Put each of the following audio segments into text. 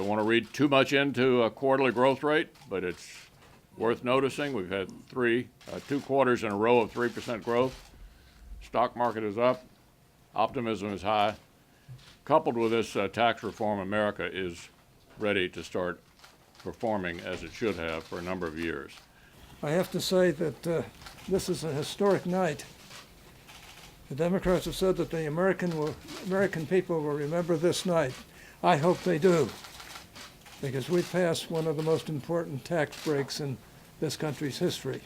Don't want to read too much into a quarterly growth rate, but it's worth noticing. We've had 2 quarters in a row of 3% growth. Stock market is up. Optimism is high. Coupled with this tax reform, America is ready to start performing as it should have for a number of years. I have to say that this is a historic night. The Democrats have said that the American people will remember this night. I hope they do, because we passed one of the most important tax breaks in this country's history.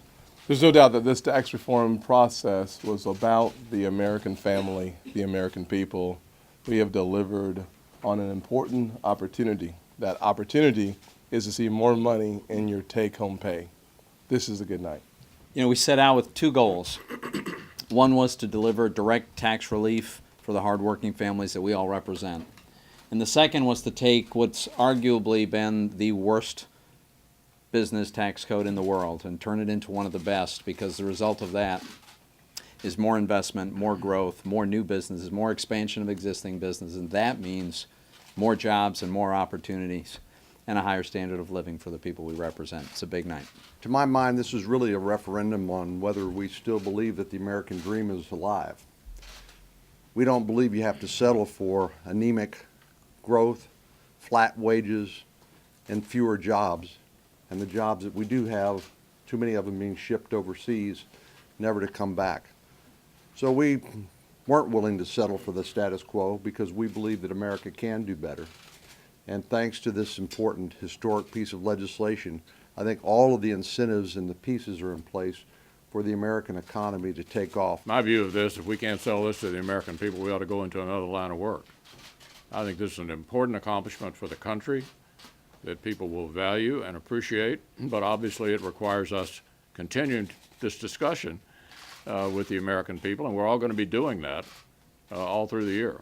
There's no doubt that this tax reform process was about the American family, the American people. We have delivered on an important opportunity. That opportunity is to see more money in your take-home pay. This is a good night. You know, we set out with 2 goals. One was to deliver direct tax relief for the hardworking families that we all represent. And the second was to take what's arguably been the worst business tax code in the world and turn it into one of the best, because the result of that is more investment, more growth, more new businesses, more expansion of existing businesses, and that means more jobs and more opportunities and a higher standard of living for the people we represent. It's a big night. To my mind, this is really a referendum on whether we still believe that the American dream is alive. We don't believe you have to settle for anemic growth, flat wages, and fewer jobs. And the jobs that we do have, too many of them being shipped overseas, never to come back. So we weren't willing to settle for the status quo because we believe that America can do better. And thanks to this important historic piece of legislation, I think all of the incentives and the pieces are in place for the American economy to take off. My view of this, if we can't sell this to the American people, we ought to go into another line of work. I think this is an important accomplishment for the country that people will value and appreciate, but obviously it requires us continuing this discussion with the American people, and we're all going to be doing that all through the year.